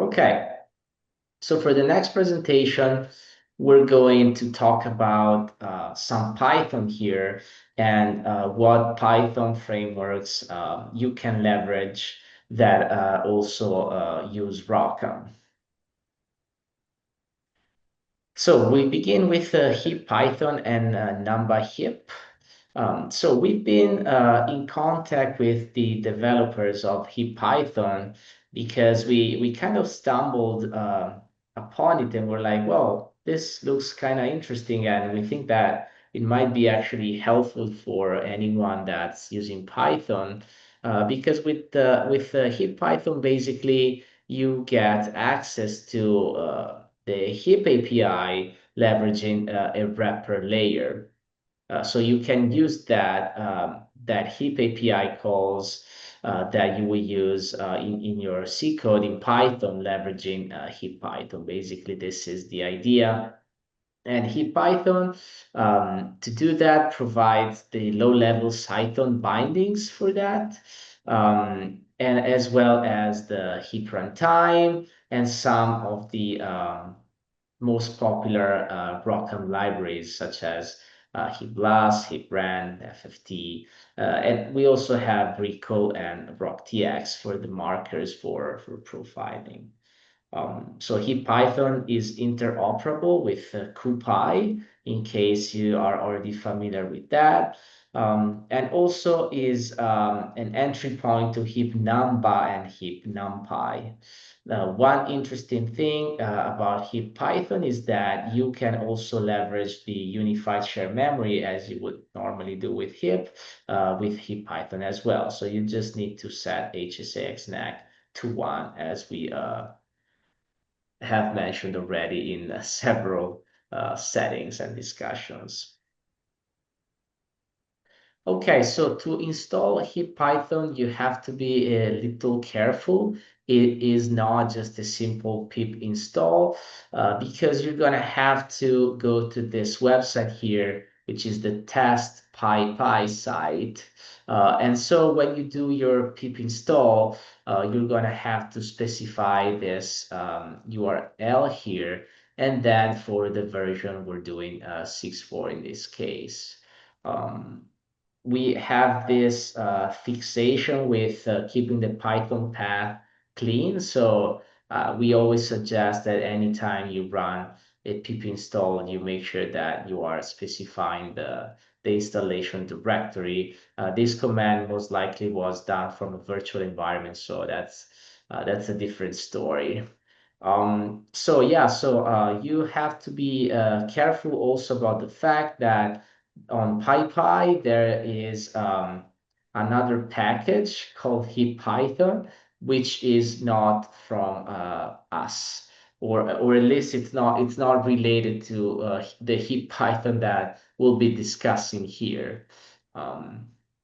Okay, so for the next presentation, we're going to talk about some Python here and what Python frameworks you can leverage that also use ROCm. So we begin with heap Python and number heap. So we've been in contact with the developers of heap Python because we kind of stumbled upon it and we're like, well, this looks kind of interesting, and we think that it might be actually helpful for anyone that's using Python because with heap Python, basically you get access to the heap API leveraging a wrapper layer. So you can use that heap API calls that you will use in your C code in Python, leveraging heap Python. Basically, this is the idea. And heap Python, to do that, provides the low-level Cython bindings for that, and as well as the heap runtime and some of the most popular ROCm libraries such as HeapBlast, HeapRan, FFT, and we also have Rico and ROCTX for the markers for profiling. So HeapPython is interoperable with CuPy, in case you are already familiar with that, and also is an entry point to heap NumPy and heap NumPy. One interesting thing about heap Python is that you can also leverage the unified shared memory as you would normally do with heap Python as well. So you just need to set HSAXNAC to 1, as we have mentioned already in several settings and discussions. Okay, so to install heap Python, you have to be a little careful. It is not just a simple pip install because you're going to have to go to this website here, which is the test PyPy site. And so when you do your pip install, you're going to have to specify this URL here. And then for the version, we're doing 6.4 in this case. We have this fixation with keeping the Python path clean. So we always suggest that anytime you run a pip install, you make sure that you are specifying the installation directory. This command most likely was done from a virtual environment, so that's a different story. So yeah, so you have to be careful also about the fact that on PyPy, there is another package called heap-python, which is not from us, or at least it's not related to the heap-python that we'll be discussing here.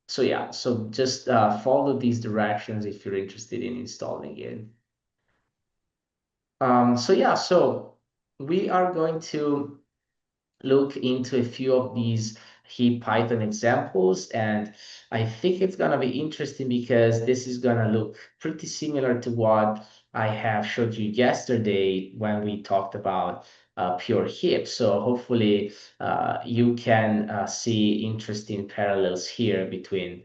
So yeah, so just follow these directions if you're interested in installing it. So yeah, so we are going to look into a few of these heap Python examples, and I think it's going to be interesting because this is going to look pretty similar to what I have showed you yesterday when we talked about pure heap. So hopefully you can see interesting parallels here between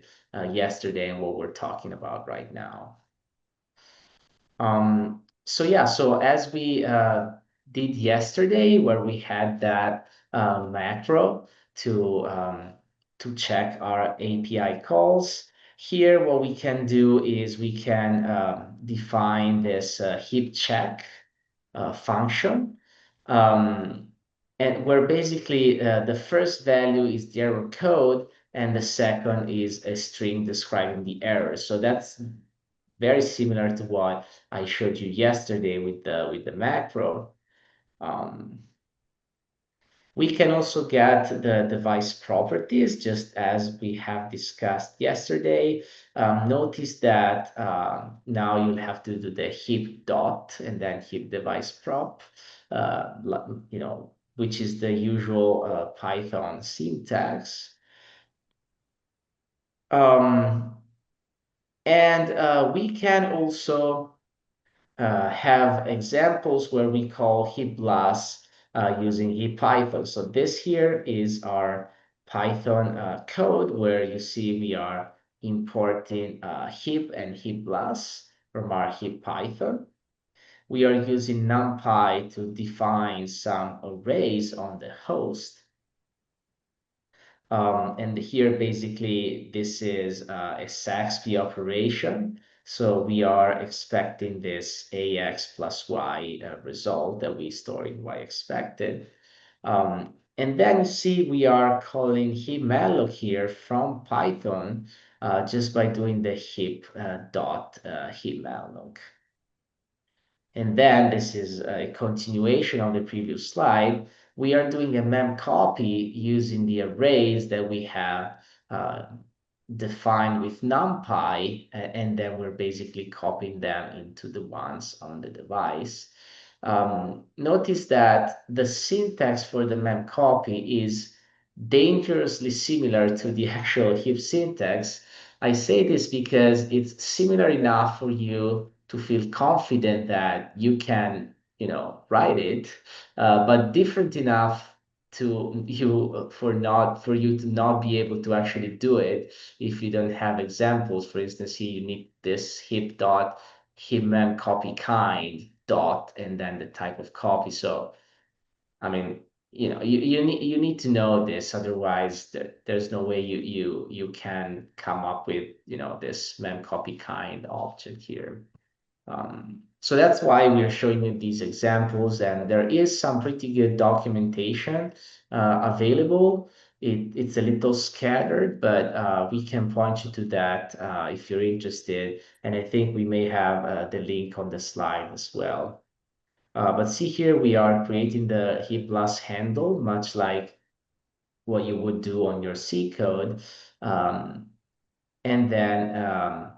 yesterday and what we're talking about right now. So yeah, so as we did yesterday, where we had that macro to check our API calls, here what we can do is we can define this heap check function, and where basically the first value is the error code and the second is a string describing the error. So that's very similar to what I showed you yesterday with the macro. We can also get the device properties, just as we have discussed yesterday. Notice that now you'll have to do the heap dot and then heap device prop, which is the usual Python syntax. And we can also have examples where we call heap blast using heap Python. So this here is our Python code where you see we are importing heap and heap blast from our heap Python. We are using NumPy to define some arrays on the host. And here, basically, this is a Saxby operation. So we are expecting this AX plus Y result that we store in Y expected. And then you see we are calling heap_malloc here from Python just by doing the heap dot heap_malloc. And then this is a continuation of the previous slide. We are doing a memcopy using the arrays that we have defined with NumPy, and then we're basically copying them into the ones on the device. Notice that the syntax for the memcopy is dangerously similar to the actual heap syntax. I say this because it's similar enough for you to feel confident that you can, write it, but different enough to you for you to not be able to actually do it if you don't have examples. For instance, here you need this heap dot heap mem copy kind dot and then the type of copy. So I mean, you need to know this, otherwise there's no way you can come up with this mem copy kind object here. So that's why we're showing you these examples, and there is some pretty good documentation available. It's a little scattered, but we can point you to that if you're interested. And I think we may have the link on the slide as well. But see here, we are creating the heap plus handle, much like what you would do on your C code. And then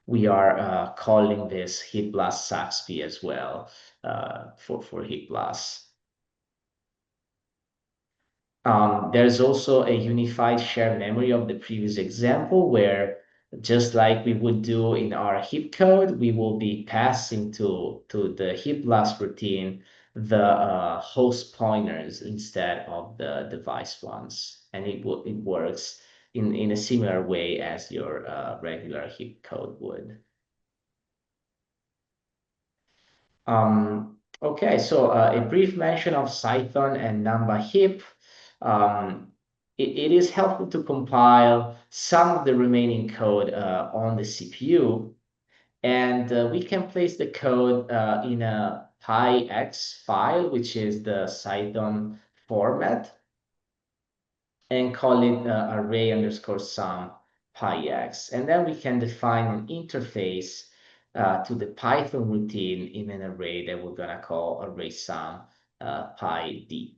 we are calling this heap plus Saxby as well for heap plus. There's also a unified shared memory of the previous example where, just like we would do in our heap code, we will be passing to the heap blast routine the host pointers instead of the device ones. And it works in a similar way as your regular heap code would. Okay, so a brief mention of Cython and Number heap. It is helpful to compile some of the remaining code on the CPU, and we can place the code in a PyX file, which is the Cython format, and call it array underscore sum PyX. And then we can define an interface to the Python routine in an array that we're gonna call array sum PyD.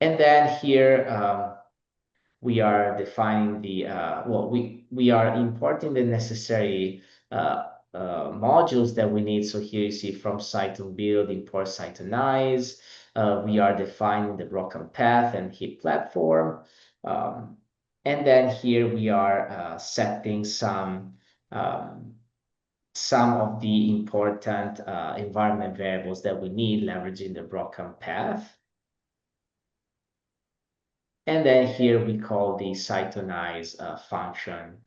And then here we are defining the, we are importing the necessary modules that we need. So here you see from Cython build, import Cythonize. We are defining the broken path and heap platform. And then here we are setting some of the important environment variables that we need, leveraging the broken path. And then here we call the Cythonize function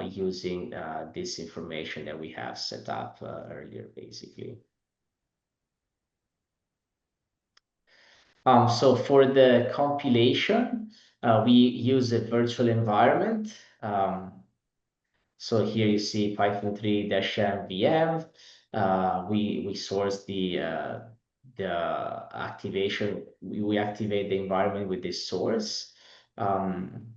using this information that we have set up earlier, basically. So for the compilation, we use a virtual environment. So here you see Python 3-m VM. We source the activation. We activate the environment with this source. And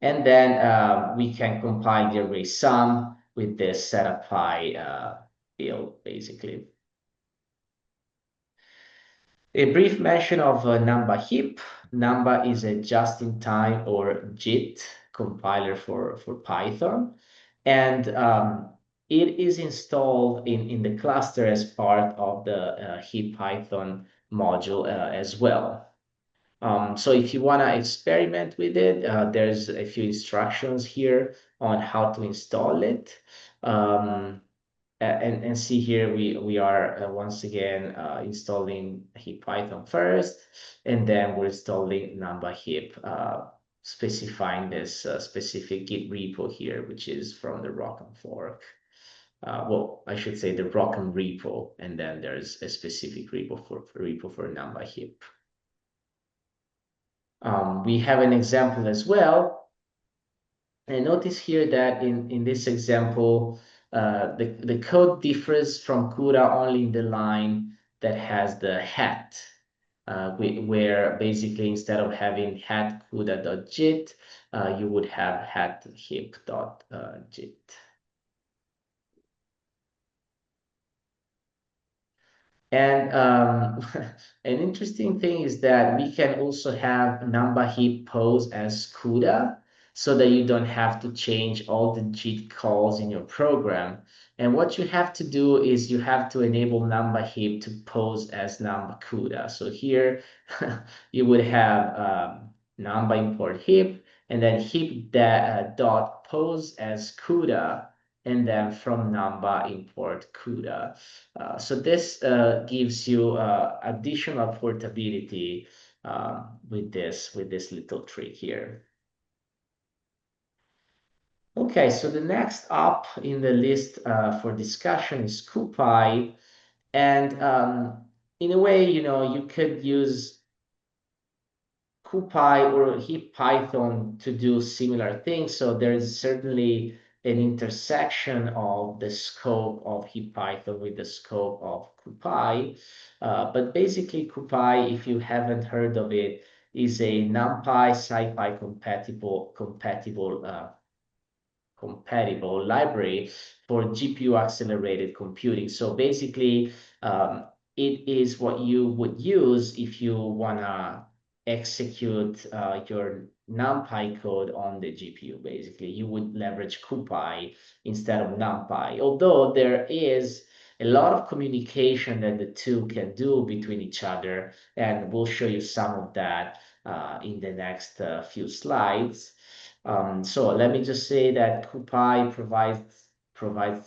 then we can compile the array sum with the setup_py build, basically. A brief mention of Numba heap. Numba is a just-in-time or JIT compiler for Python. And it is installed in the cluster as part of the heap Python module as well. So if you want to experiment with it, there's a few instructions here on how to install it. And see here, we are once again installing HipPython first, and then we're installing NumberHip, specifying this specific Git repo here, which is from the Rockham fork. Well, I should say the Rockham repo, and then there's a specific repo for NumberHip. We have an example as well. And notice here that in this example, the code differs from CUDA only in the line that has the hat, where basically instead of having hat CUDA.jit, you would have hat hip.jit. And an interesting thing is that we can also have NumberHip pose as CUDA, so that you don't have to change all the JIT calls in your program. And what you have to do is you have to enable NumberHip to pose as NumberCUDA. So here you would have number import hip, and then hip that, dot pose as CUDA, and then from number import CUDA. So this gives you additional portability with this little trick here. Okay, so the next up in the list for discussion is CuPy, and in a way, you could use CuPy or HipPython to do similar things. So there's certainly an intersection of the scope of HipPython with the scope of CuPy. But basically, CuPy, if you haven't heard of it, is a NumPy, SciPy compatible library for GPU accelerated computing. So basically, it is what you would use if you want to execute your NumPy code on the GPU. Basically, you would leverage CuPy instead of NumPy, although there is a lot of communication that the two can do between each other, and we'll show you some of that in the next few slides. So let me just say that CuPy provides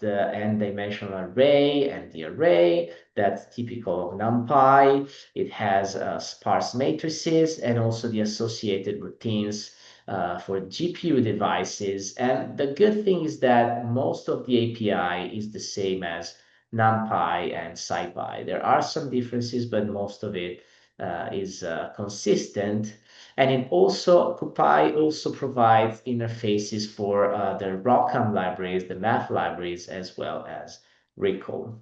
the n-dimensional array and the array that's typical of NumPy. It has sparse matrices and also the associated routines for GPU devices. And the good thing is that most of the API is the same as NumPy and SciPy. There are some differences, but most of it is consistent. And CuPy also provides interfaces for the Rockham libraries, the math libraries, as well as Recall.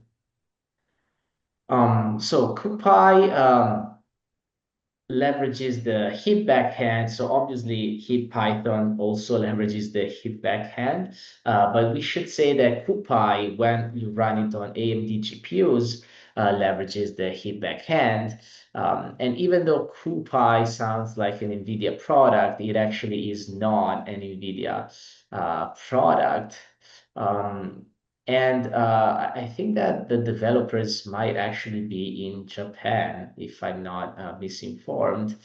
So CuPy leverages the heap backhand. So obviously HipPython also leverages the heap backhand. But we should say that CuPy, when you run it on AMD GPUs, leverages the heap backhand. And even though CuPy sounds like an NVIDIA product, it actually is not an NVIDIA product. And I think that the developers might actually be in Japan, if I'm not misinformed.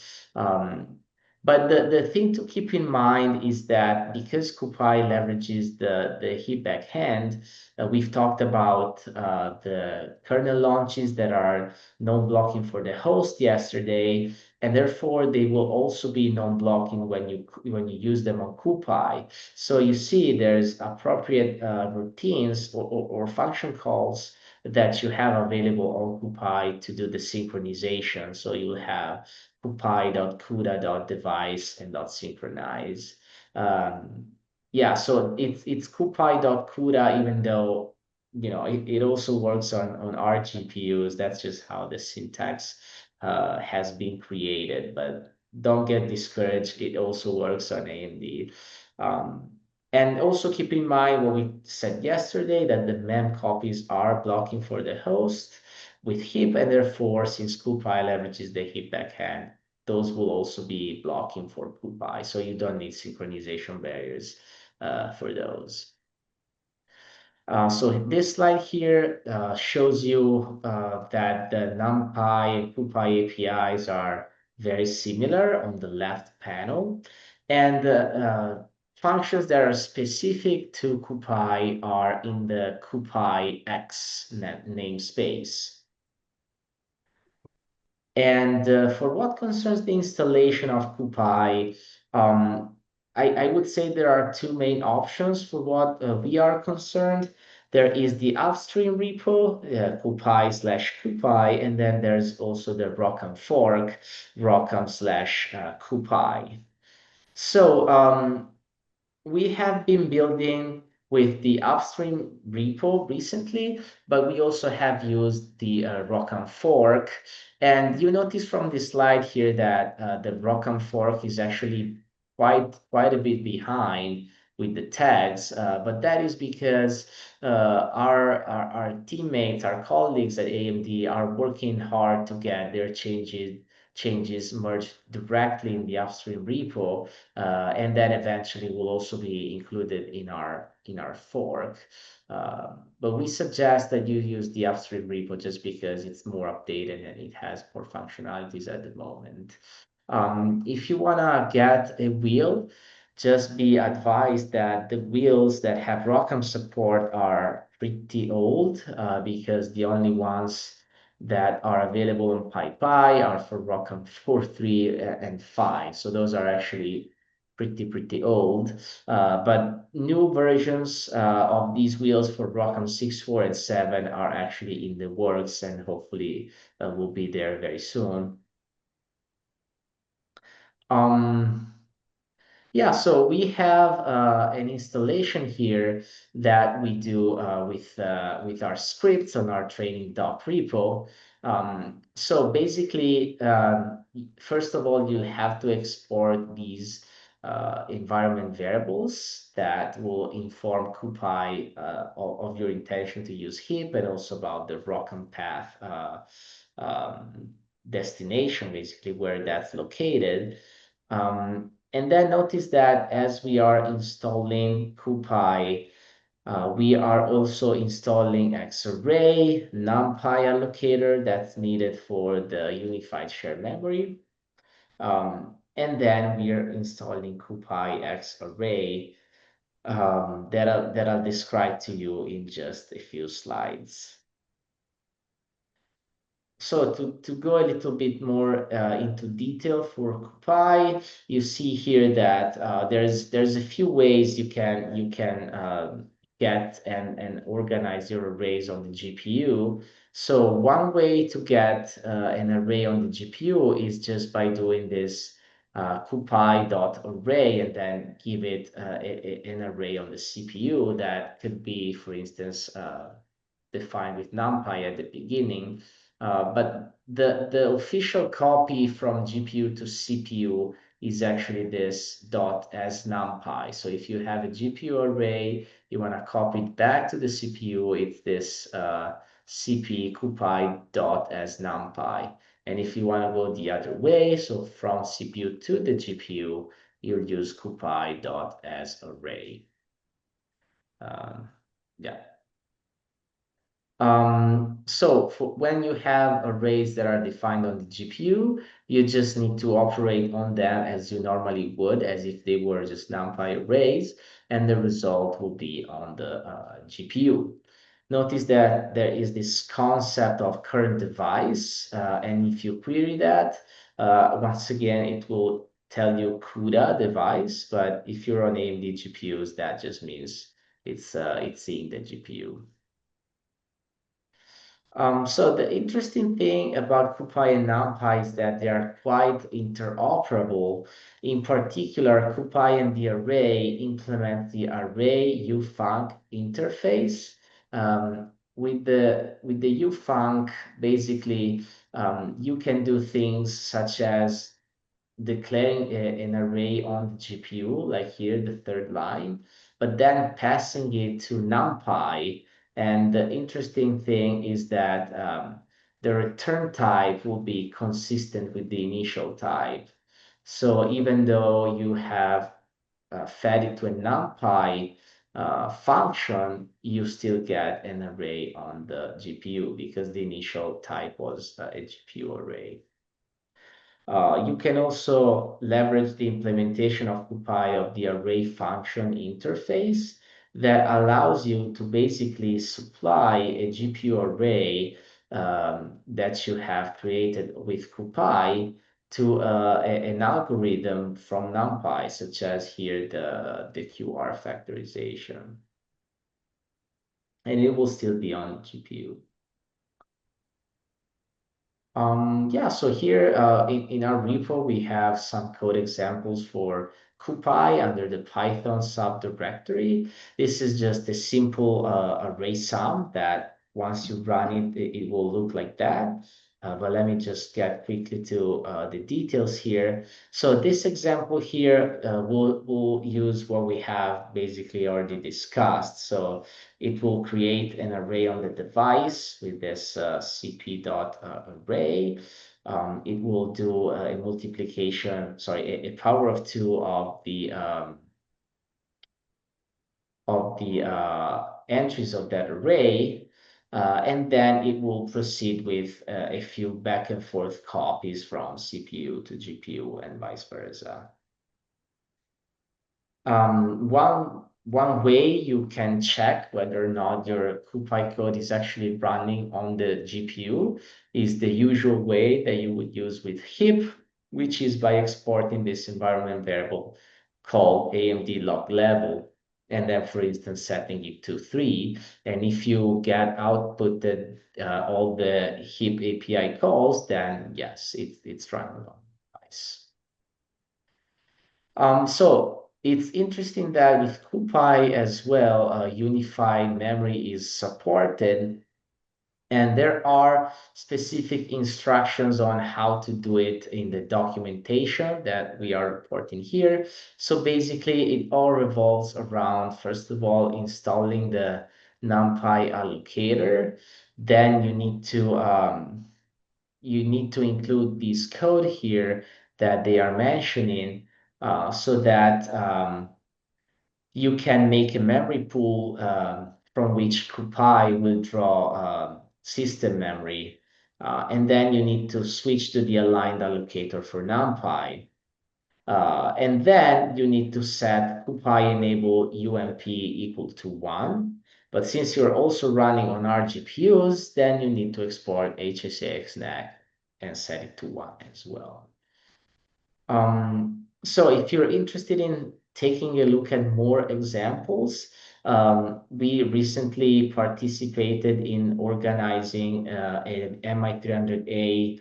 But the thing to keep in mind is that because CuPy leverages the heap backhand, we've talked about the kernel launches that are non-blocking for the host yesterday, and therefore they will also be non-blocking when you use them on CuPy. So you see there's appropriate routines or function calls that you have available on CuPy to do the synchronization. So you'll have CuPy.CUDA.device and .synchronize. Yeah, so it's CuPy.CUDA, even though it also works on our GPUs. That's just how the syntax has been created, but don't get discouraged. It also works on AMD. And also keep in mind what we said yesterday, that the mem copies are blocking for the host with heap, and therefore, since CuPy leverages the heap backhand, those will also be blocking for CuPy. So you don't need synchronization barriers for those. So this slide here shows you that the NumPy and CuPy APIs are very similar on the left panel. And functions that are specific to CuPy are in the CuPy X namespace. And for what concerns the installation of CuPy, I would say there are two main options for what we are concerned. There is the upstream repo, CuPy/CuPy, and then there's also the Rockham fork, Rockham/CuPy. So we have been building with the upstream repo recently, but we also have used the Rockham fork. And you notice from this slide here that the Rockham fork is actually quite a bit behind with the tags, but that is because our teammates, our colleagues at AMD are working hard to get their changes merged directly in the upstream repo, and then eventually will also be included in our fork. But we suggest that you use the upstream repo just because it's more updated and it has more functionalities at the moment. If you want to get a wheel, just be advised that the wheels that have Rockham support are pretty old, because the only ones that are available in PyPy are for Rockham 4.3 and 5. So those are actually pretty old. But new versions of these wheels for Rockham 6.4 and 7 are actually in the works, and hopefully will be there very soon. Yeah, so we have an installation here that we do with our scripts on our training doc repo. So basically, first of all, you have to export these environment variables that will inform CuPy of your intention to use heap, and also about the Rockham path destination, basically where that's located. And then notice that as we are installing CuPy, we are also installing Xarray, NumPy allocator that's needed for the unified shared memory. And then we are installing CuPy Xarray that I'll describe to you in just a few slides. So to go a little bit more into detail for CuPy, you see here that there's a few ways you can get and organize your arrays on the GPU. So one way to get an array on the GPU is just by doing this CuPy.array and then give it an array on the CPU that could be, for instance, defined with NumPy at the beginning. But the official copy from GPU to CPU is actually this dot as NumPy. So if you have a GPU array, you want to copy it back to the CPU, it's this CP CuPy dot as NumPy. And if you want to go the other way, so from CPU to the GPU, you'll use CuPy dot as array. Yeah. So when you have arrays that are defined on the GPU, you just need to operate on them as you normally would, as if they were just NumPy arrays, and the result will be on the GPU. Notice that there is this concept of current device, and if you query that, once again, it will tell you CUDA device, but if you're on AMD GPUs, that just means it's seeing the GPU. So the interesting thing about CuPy and NumPy is that they are quite interoperable. In particular, CuPy and the array implement the array ufunc interface. With the ufunc, basically, you can do things such as declaring an array on the GPU, like here, the third line, but then passing it to NumPy. And the interesting thing is that the return type will be consistent with the initial type. So even though you have fed it to a NumPy function, you still get an array on the GPU because the initial type was a GPU array. You can also leverage the implementation of CuPy of the array function interface that allows you to basically supply a GPU array that you have created with CuPy to an algorithm from NumPy, such as here the QR factorization. And it will still be on GPU. Yeah, so here in our repo, we have some code examples for CuPy under the Python subdirectory. This is just a simple array sum that once you run it, it will look like that. But let me just get quickly to the details here. So this example here, we'll use what we have basically already discussed. So it will create an array on the device with this cp.array. It will do a multiplication, sorry, a power of 2 of the entries of that array. And then it will proceed with a few back and forth copies from CPU to GPU and vice versa. One way you can check whether or not your CuPy code is actually running on the GPU is the usual way that you would use with heap, which is by exporting this environment variable called AMD log level, and then, for instance, setting it to 3. And if you get outputted all the heap API calls, then yes, it's running on device. So it's interesting that with CuPy as well, unified memory is supported, and there are specific instructions on how to do it in the documentation that we are reporting here. So basically, it all revolves around, first of all, installing the NumPy allocator. Then you need to include this code here that they are mentioning so that you can make a memory pool from which CuPy will draw system memory. And then you need to switch to the aligned allocator for NumPy. And then you need to set CuPy enable UMP equal to 1. But since you're also running on our GPUs, then you need to export HSAXNAC and set it to 1 as well. So if you're interested in taking a look at more examples, we recently participated in organizing an MI300A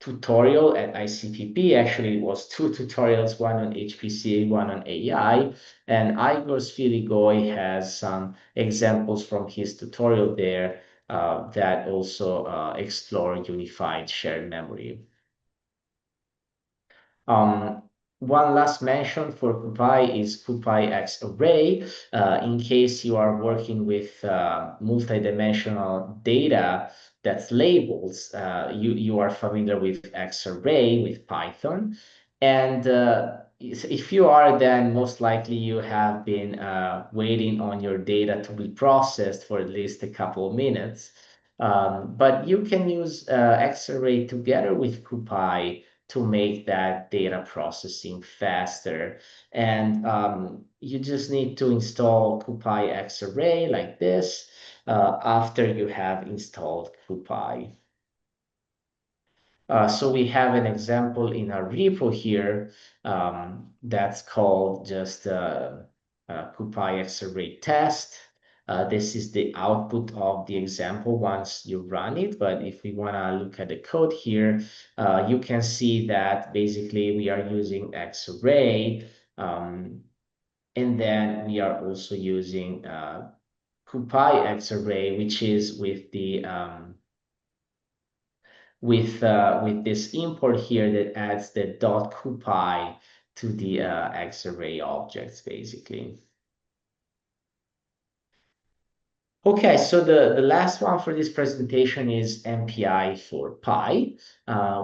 tutorial at ICPP. Actually, it was 2 tutorials, one on HPC, one on AI. And Igor Sviligoy has some examples from his tutorial there that also explore unified shared memory. One last mention for CuPy is CuPy Array. In case you are working with multidimensional data that's labeled, you are familiar with Xarray with Python. And if you are, then most likely you have been waiting on your data to be processed for at least a couple of minutes. But you can use Xarray together with CuPy to make that data processing faster. And you just need to install CuPy Xarray like this after you have installed CuPy. So we have an example in our repo here that's called just CuPy Xarray test. This is the output of the example once you run it. But if we want to look at the code here, you can see that basically we are using Xarray. And then we are also using CuPy Xarray, which is with the with this import here that adds the .CuPy to the Xarray objects, basically. Okay, so the last one for this presentation is MPI4Py,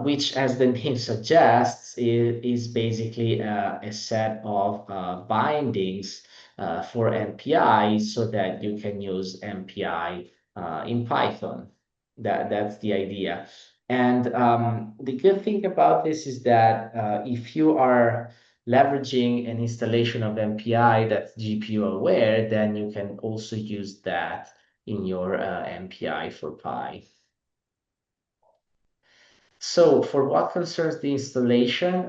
which, as the name suggests, is basically a set of bindings for MPI so that you can use MPI in Python. That's the idea. And the good thing about this is that if you are leveraging an installation of MPI that's GPU aware, then you can also use that in your MPI4Py. So for what concerns the installation,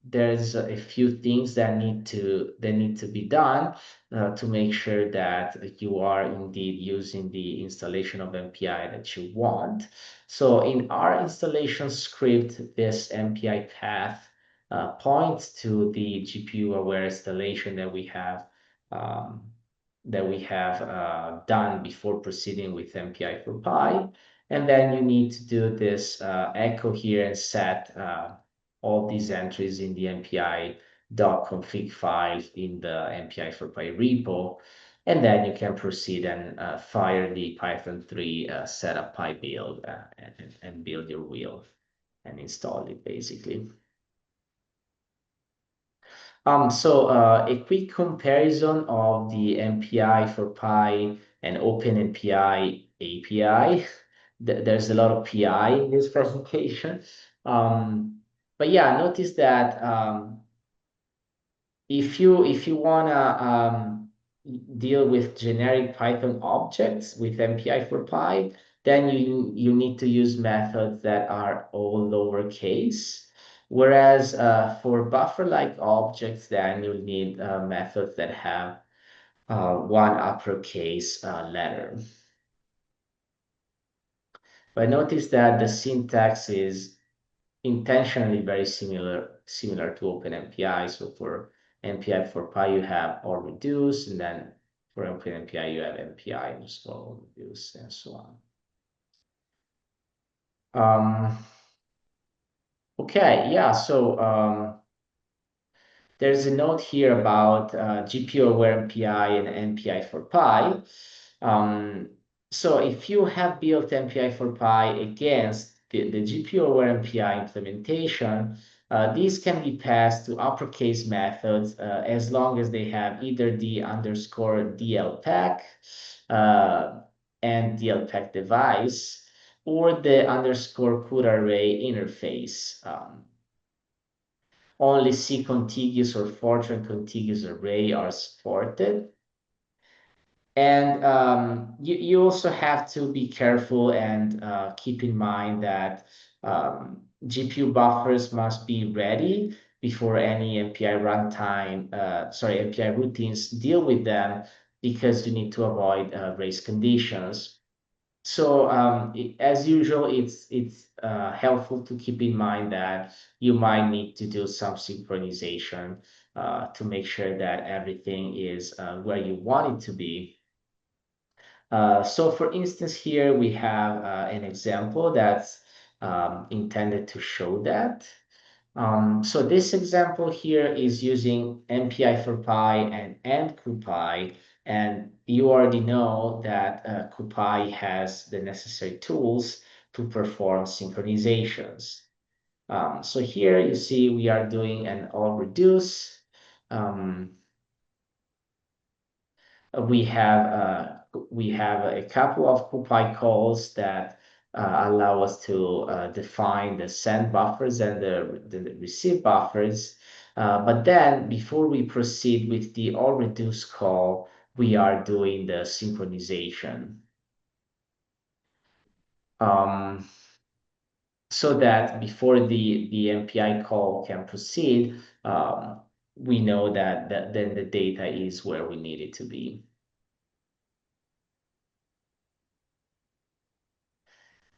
there's a few things that need to be done to make sure that you are indeed using the installation of MPI that you want. So in our installation script, this MPI path points to the GPU aware installation um, that we have done before proceeding with MPI4Py. And then you need to do this echo here and set all these entries in the MPI.config file in the MPI4Py repo. And then you can proceed and fire the Python 3 setup py build and build your wheel and install it basically. So a quick comparison of the MPI4Py and OpenMPI API. There's a lot of PI in this presentation. But yeah, notice that if you wanna deal with generic Python objects with MPI4Py, then you need to use methods that are all lowercase. Whereas for buffer-like objects, then you'll need methods that have one uppercase letter. But notice that the syntax is intentionally very similar to OpenMPI. So for MPI4Py, you have all reduce, and then for OpenMPI, you have MPI underscore all reduce, and so on. Okay, yeah, so there's a note here about GPU-aware MPI and MPI4Py. So if you have built MPI4Py against the GPU-aware MPI implementation, these can be passed to uppercase methods as long as they have either the underscore DLPack and DLPack device or the underscore CUDA array interface. Only C contiguous or Fortran contiguous array are supported. And you also have to be careful and keep in mind that GPU buffers must be ready before any MPI runtime, MPI routines deal with them, because you need to avoid race conditions. So as usual, it's helpful to keep in mind that you might need to do some synchronization to make sure that everything is where you want it to be. So for instance, here we have an example that's intended to show that. So this example here is using MPI4Py and CuPy, and you already know that CuPy has the necessary tools to perform synchronizations. So here you see we are doing an all reduce. We have a couple of CuPy calls that allow us to define the send buffers and the receive buffers. But then before we proceed with the all reduce call, we are doing the synchronization. So that before the MPI call can proceed, we know that then the data is where we need it to be.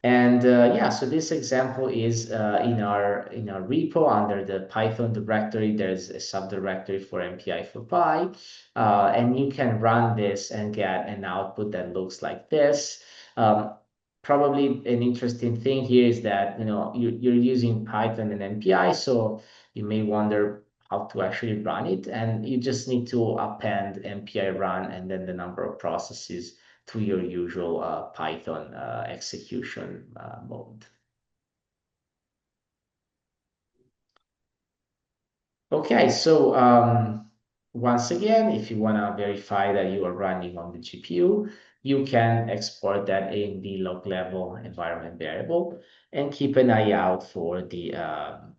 And yeah, so this example is in our repo under the Python directory. There's a subdirectory for MPI4Py, and you can run this and get an output that looks like this. Probably an interesting thing here is that you're using Python and MPI, so you may wonder how to actually run it, and you just need to append MPI run and then the number of processes to your usual Python execution mode. Okay, so once again, if you want to verify that you are running on the GPU, you can export that AMD log level environment variable and keep an eye out for the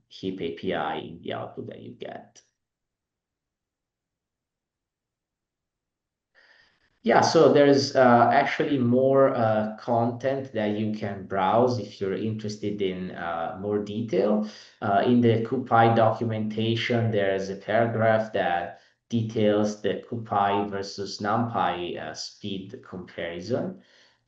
HIP API in the output that you get. Yeah, so there's actually more content that you can browse if you're interested in more detail. In the CuPy documentation, there's a paragraph that details the CuPy versus NumPy speed comparison.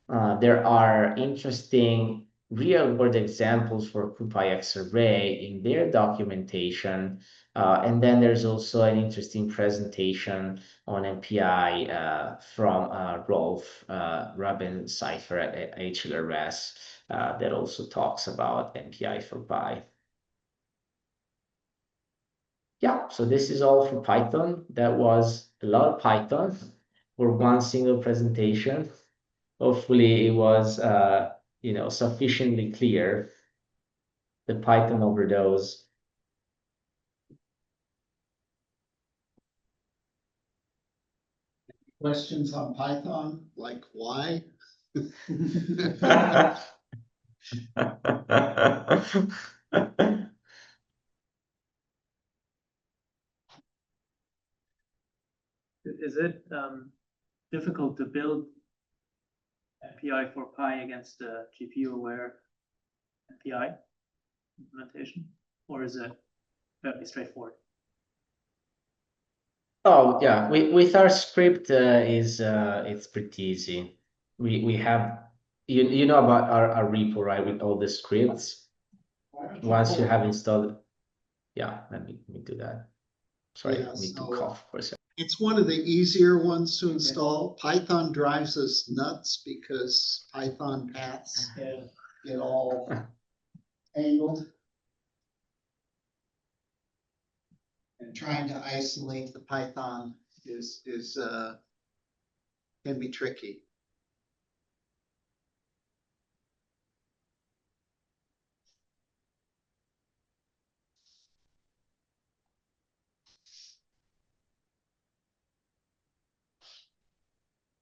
There are interesting real-world examples for CuPy X-Array in their documentation. And then there's also an interesting presentation on MPI from Rolf Rabencypher at HLRS that also talks about MPI4Py. Yeah, so this is all for Python. That was a lot of Python for one single presentation. Hopefully it was sufficiently clear, the Python overdose. Questions on Python, like why? Is it difficult to build MPI4Py against a GPU-aware MPI implementation, or is it fairly straightforward? Oh yeah, with our script it's pretty easy. We have you know about our repo, right, with all the scripts. Once you have installed, yeah, let me do that. Sorry, Yeah, I need to so, cough for a second. It's one of the easier ones to install. Python drives us nuts because Python paths get all tangled. And trying to isolate the Python can be tricky.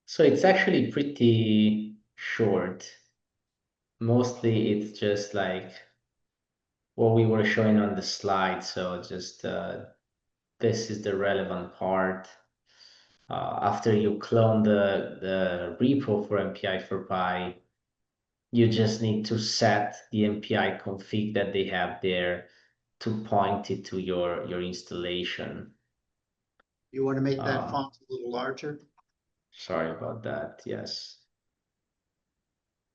So it's actually pretty short. Mostly it's just like what we were showing on the slide. So just this is the relevant part. After you clone the repo for MPI4Py, you just need to set the MPI config that they have there to point it to your installation. You want to make that font a little larger? Sorry about that. Yes.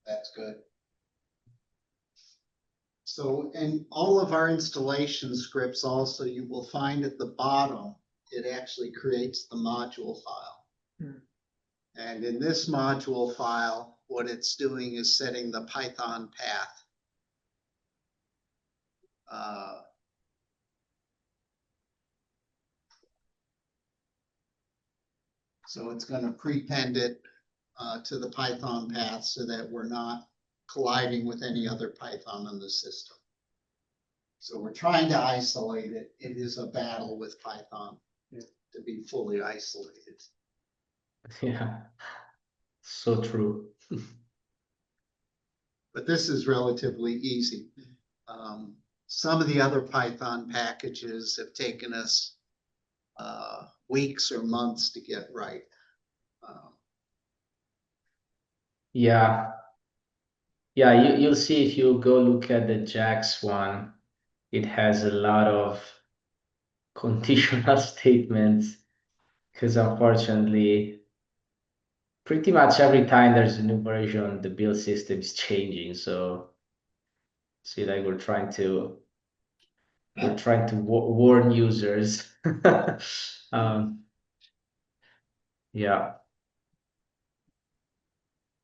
That's good. So in all of our installation scripts also, you will find at the bottom, it actually creates the module file. And in this module file, what it's doing is setting the Python path. So it's going to prepend it to the Python path so that we're not colliding with any other Python in the system. So we're trying to isolate it. It is a battle with Python to be fully isolated. Yeah, so true. But this is relatively easy. Some of the other Python packages have taken us weeks or months to get right. Yeah, you'll see if you go look at the JAX one, it has a lot of conditional statements because unfortunately, pretty much every time there's a new version, the build system is changing. So see, like we're trying to warn users. Yeah,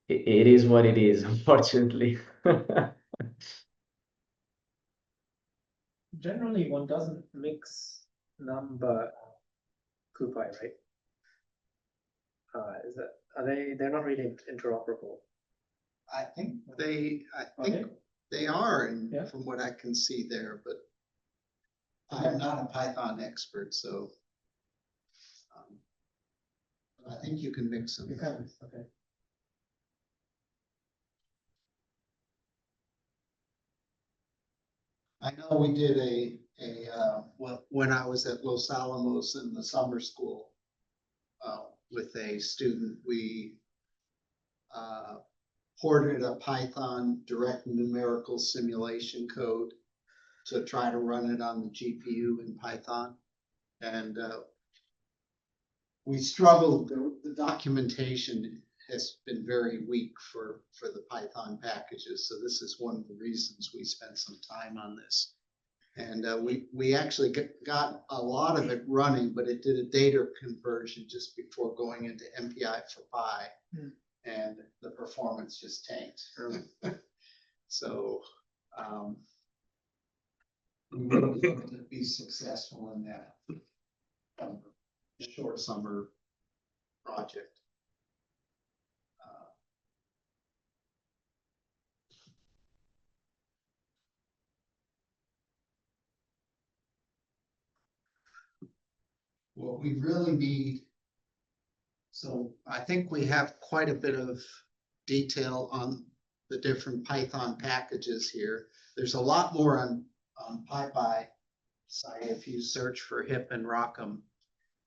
it is what it is, unfortunately. Generally, one doesn't mix number CuPy, right? They're not really interoperable? I think they are, from what I can see there, but I'm not a Python expert, so. I think you can mix them. You can, okay. I know we did well, when I was at Los Alamos in the summer school, with a student, we ported a Python direct numerical simulation code to try to run it on the GPU in Python. And we struggled, the documentation has been very weak for the Python packages. So this is one of the reasons we spent some time on this. And we actually got a lot of it running, but it did a data conversion just before going into MPI4Py. And the performance just tanked. So we were able to be successful in that short summer project. What we really need, so I think we have quite a bit of detail on the different Python packages here. There's a lot more on PyPy site if you search for HIP and Rockham.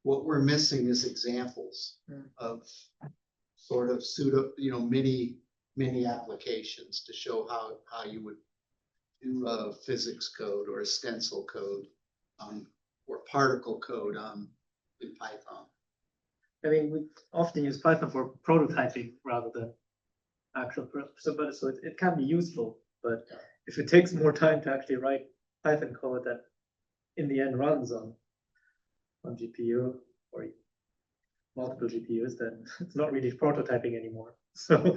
What we're missing is examples of sort of pseudo, mini applications to show how you would do a physics code or a stencil code or particle code in Python. I mean, we often use Python for prototyping rather than actual, so it can be useful, but if it takes more time to actually write Python code that in the end runs on GPU or multiple GPUs, then it's not really prototyping anymore. So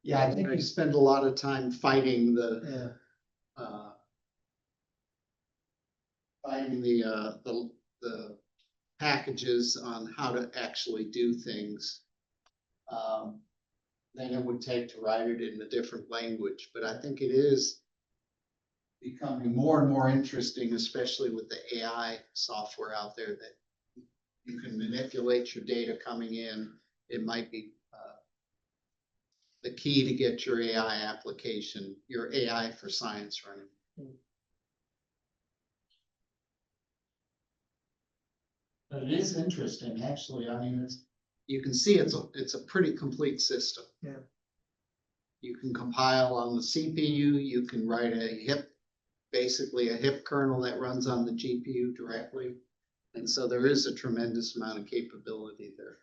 yeah, I think we spend a lot of time fighting the packages on how to actually do things than it would take to write it in a different language. But I think it is becoming more and more interesting, especially with the AI software out there, that you can manipulate your data coming in. It might be the key to get your AI application, your AI for science running. But it is interesting, actually. I mean, you can see it's a pretty complete system. Yeah. You can compile on the CPU. You can write basically a HIP kernel that runs on the GPU directly, and so there is a tremendous amount of capability there.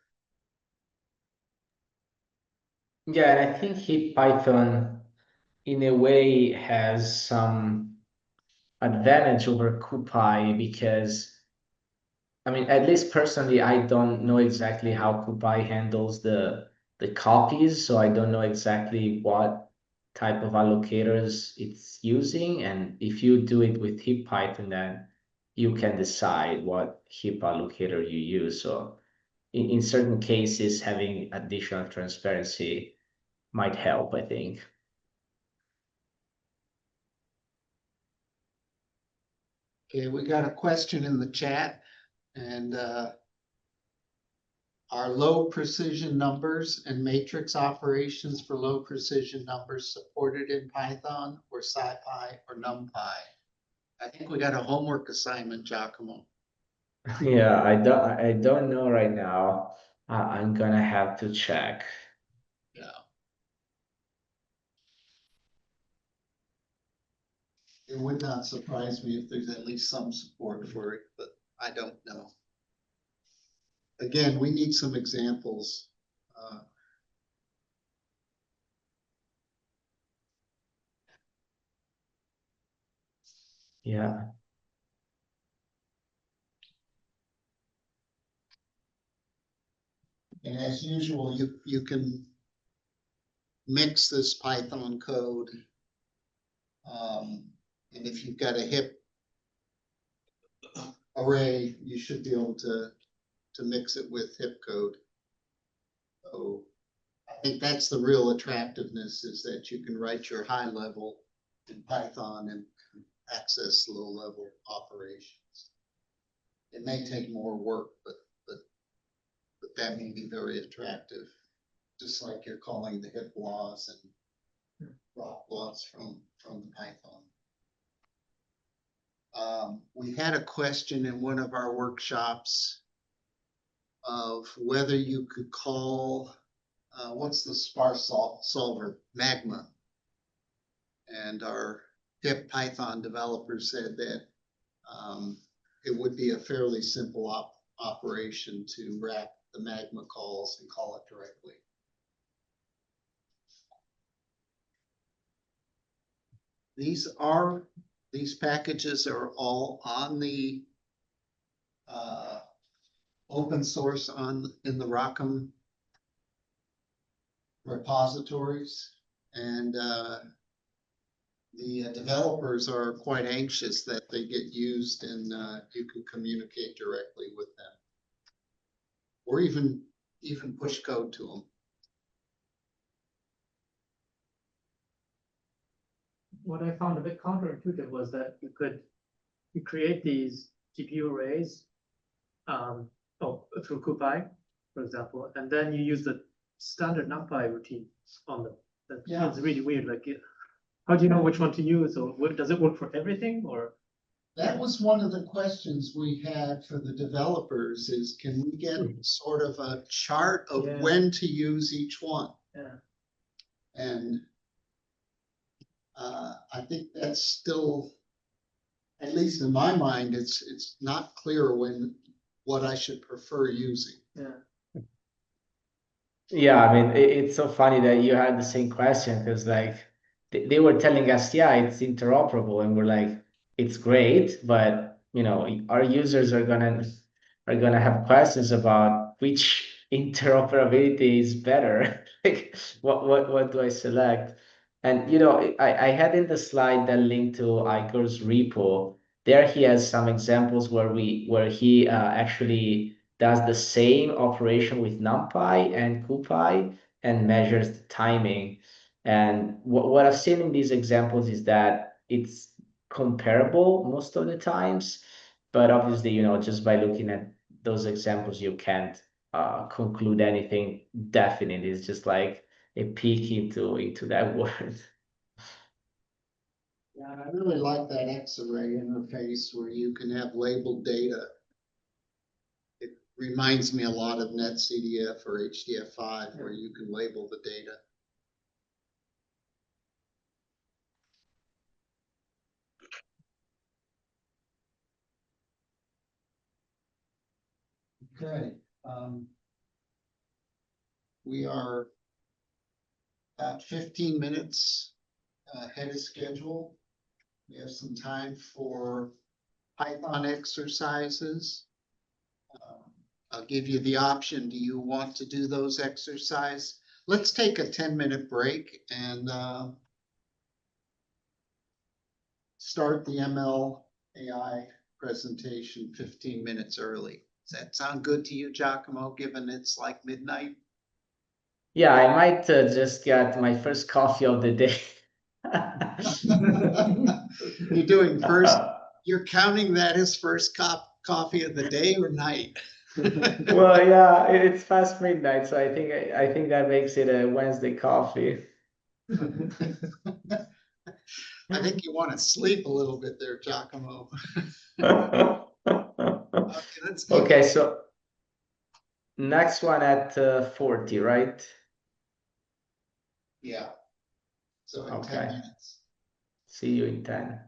Yeah, and I think Python, in a way, has some advantage over CuPy because, I mean, at least personally, I don't know exactly how CuPy handles the copies, so I don't know exactly what type of allocators it's using. And if you do it with Python, then you can decide what heap allocator you use. So in certain cases, having additional transparency might help, I think. Okay, we got a question in the chat, and are low precision numbers and matrix operations for low precision numbers supported in Python or SciPy or NumPy? I think we got a homework assignment, Giacomo. Yeah, I don't know right now. I'm gonna have to check. Yeah. It would not surprise me if there's at least some support for it, but I don't know. Again, we need some examples. Yeah. And as usual, you can mix this Python code. And if you've got a HIP array, you should be able to mix it with HIP code. So I think that's the real attractiveness, is that you can write your high level in Python and access low level operations. It may take more work, but that may be very attractive, just like you're calling the HIP laws and ROC laws from the Python. We had a question in one of our workshops of whether you could call, what's the sparse solver? Magma. And our HIP Python developer said that it would be a fairly simple operation to wrap the Magma calls and call it directly. These packages are all on the open source in the ROCm repositories, and the developers are quite anxious that they get used and you can communicate directly with them, or even push code to them. What I found a bit counterintuitive was that you create these GPU arrays through CuPy, for example, and then you use the standard NumPy routine on them. That feels really weird. Like, how do you know which one to use, or does it work for everything, or? That was one of the questions we had for the developers is, can we get sort of a chart of when to use each one? Yeah. And I think that's still, at least in my mind, it's not clear what I should prefer using. Yeah. Yeah, I mean, it's so funny that you had the same question, because like they were telling us, yeah, it's interoperable, and we're like, it's great, but you know, our users are gonna have questions about which interoperability is better. Like, what do I select? And you know, I had in the slide that link to Igor's repo. There he has some examples where he actually does the same operation with NumPy and CuPy and measures the timing. And what I've seen in these examples is that it's comparable most of the times, but obviously, you know, just by looking at those examples, you can't conclude anything definite. It's just like a peek into that word. Yeah, and I really like that X-array interface where you can have labeled data. It reminds me a lot of NetCDF or HDF5, where you can label the data. Okay. We are about 15 minutes ahead of schedule. We have some time for Python exercises. I'll give you the option. Do you want to do those exercises? Let's take a 10-minute break and start the ML AI presentation 15 minutes early. Does that sound good to you, Giacomo, given it's like midnight? Yeah, I might just get my first coffee of the day. You're doing first, you're counting that as first coffee of the day or night? Well, yeah, it's past midnight, so I think that makes it a Wednesday coffee. I think you want to sleep a little bit there, Giacomo. Okay, so next one at 40, right? Yeah. So in Okay. 10 minutes. See you in 10.